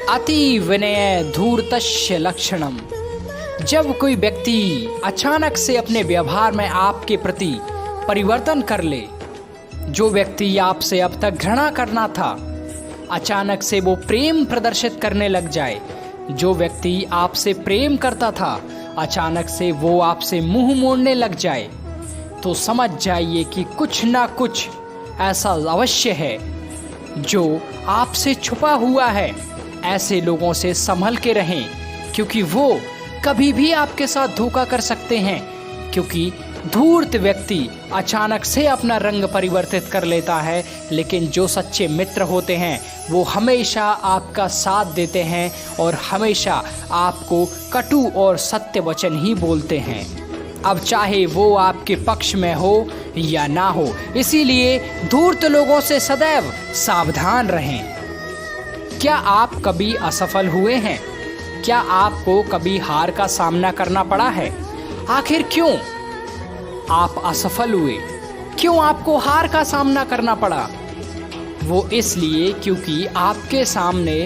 अति विनय धूर्तस्य लक्षणम। जब कोई व्यक्ति अचानक से अपने व्यवहार में आपके प्रति परिवर्तन कर ले, जो व्यक्ति आपसे अब तक घृणा करना था, अचानक से वो प्रेम प्रदर्शित करने लग जाए, जो व्यक्ति आपसे प्रेम करता था अचानक से वो आपसे मुंह मोड़ने लग जाए, तो समझ जाइए कि कुछ ना कुछ ऐसा अवश्य है जो आपसे छुपा हुआ है। ऐसे लोगों से संभल के रहें, क्योंकि वो कभी भी आपके साथ धोखा कर सकते हैं। क्योंकि धूर्त व्यक्ति अचानक से अपना रंग परिवर्तित कर लेता है, लेकिन जो सच्चे मित्र होते हैं वो हमेशा आपका साथ देते हैं और हमेशा आपको कटु और सत्य वचन ही बोलते हैं, अब चाहे वो आपके पक्ष में हो या ना हो। इसीलिए धूर्त लोगों से सदैव सावधान रहें। क्या आप कभी असफल हुए हैं? क्या आपको कभी हार का सामना करना पड़ा है? आखिर क्यों आप असफल हुए? क्यों आपको हार का सामना करना पड़ा? वो इसलिए क्योंकि आपके सामने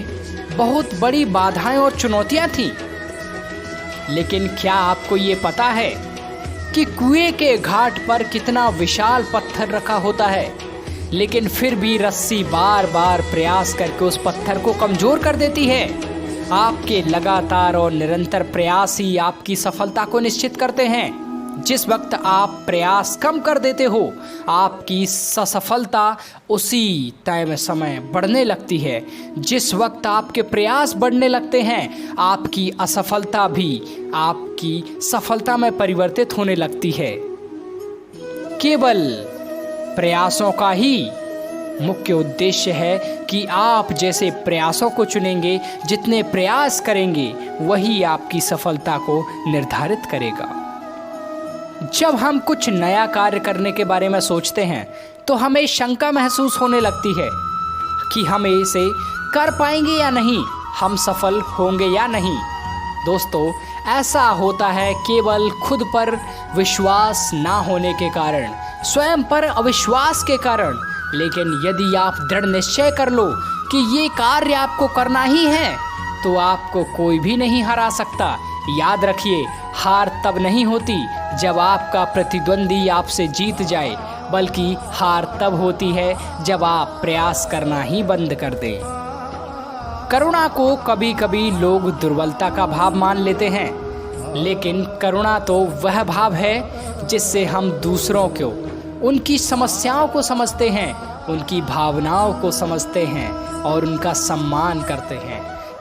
बहुत बड़ी बाधाएं और चुनौतियां थीं। लेकिन क्या आपको ये पता है कि कुएं के घाट पर कितना विशाल पत्थर रखा होता है, लेकिन फिर भी रस्सी बार बार प्रयास करके उस पत्थर को कमजोर कर देती है। आपके लगातार और निरंतर प्रयास ही आपकी सफलता को निश्चित करते हैं। जिस वक्त आप प्रयास कम कर देते हो, आपकी असफलता उसी टाइम समय बढ़ने लगती है। जिस वक्त आपके प्रयास बढ़ने लगते हैं, आपकी असफलता भी आपकी सफलता में परिवर्तित होने लगती है। केवल प्रयासों का ही मुख्य उद्देश्य है कि आप जैसे प्रयासों को चुनेंगे, जितने प्रयास करेंगे वही आपकी सफलता को निर्धारित करेगा। जब हम कुछ नया कार्य करने के बारे में सोचते हैं तो हमें शंका महसूस होने लगती है कि हम इसे कर पाएंगे या नहीं, हम सफल होंगे या नहीं। दोस्तों, ऐसा होता है केवल खुद पर विश्वास ना होने के कारण, स्वयं पर अविश्वास के कारण। लेकिन यदि आप दृढ़ निश्चय कर लो कि ये कार्य आपको करना ही है, तो आपको कोई भी नहीं हरा सकता। याद रखिए, हार तब नहीं होती जब आपका प्रतिद्वंदी आपसे जीत जाए, बल्कि हार तब होती है जब आप प्रयास करना ही बंद कर दें। करुणा को कभी कभी लोग दुर्बलता का भाव मान लेते हैं, लेकिन करुणा तो वह भाव है जिससे हम दूसरों को, उनकी समस्याओं को समझते हैं, उनकी भावनाओं को समझते हैं और उनका सम्मान करते हैं।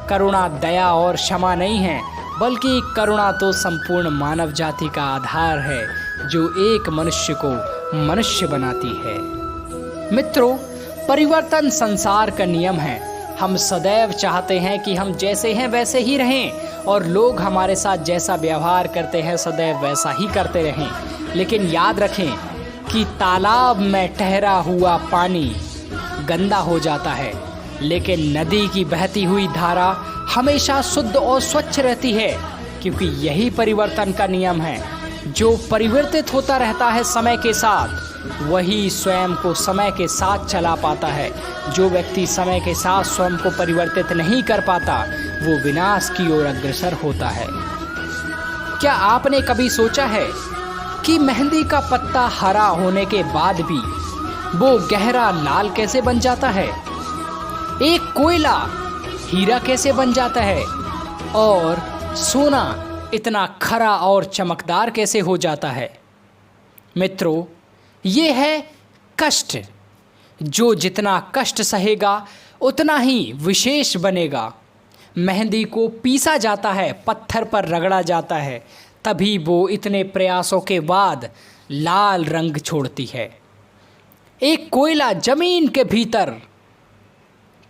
करुणा दया और क्षमा नहीं है, बल्कि करुणा तो संपूर्ण मानव जाति का आधार है, जो एक मनुष्य को मनुष्य बनाती है। मित्रों, परिवर्तन संसार का नियम है। हम सदैव चाहते हैं कि हम जैसे हैं वैसे ही रहें और लोग हमारे साथ जैसा व्यवहार करते हैं सदैव वैसा ही करते रहें। लेकिन याद रखें कि तालाब में ठहरा हुआ पानी गंदा हो जाता है, लेकिन नदी की बहती हुई धारा हमेशा शुद्ध और स्वच्छ रहती है, क्योंकि यही परिवर्तन का नियम है। जो परिवर्तित होता रहता है समय के साथ, वही स्वयं को समय के साथ चला पाता है। जो व्यक्ति समय के साथ स्वयं को परिवर्तित नहीं कर पाता, वो विनाश की ओर अग्रसर होता है। क्या आपने कभी सोचा है कि मेहंदी का पत्ता हरा होने के बाद भी वो गहरा लाल कैसे बन जाता है? एक कोयला हीरा कैसे बन जाता है? और सोना इतना खरा और चमकदार कैसे हो जाता है? मित्रों, ये है कष्ट। जो जितना कष्ट सहेगा उतना ही विशेष बनेगा। मेहंदी को पीसा जाता है, पत्थर पर रगड़ा जाता है, तभी वो इतने प्रयासों के बाद लाल रंग छोड़ती है। एक कोयला जमीन के भीतर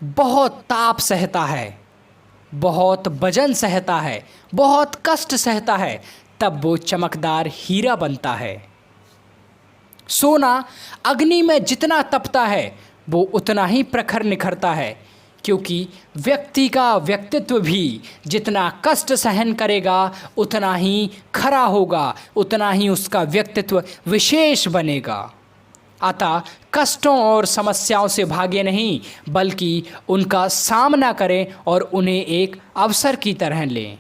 बहुत ताप सहता है, बहुत वजन सहता है, बहुत कष्ट सहता है, तब वो चमकदार हीरा बनता है। सोना अग्नि में जितना तपता है वो उतना ही प्रखर निखरता है, क्योंकि व्यक्ति का व्यक्तित्व भी जितना कष्ट सहन करेगा उतना ही खरा होगा, उतना ही उसका व्यक्तित्व विशेष बनेगा। अतः कष्टों और समस्याओं से भागे नहीं, बल्कि उनका सामना करें और उन्हें एक अवसर की तरह लें।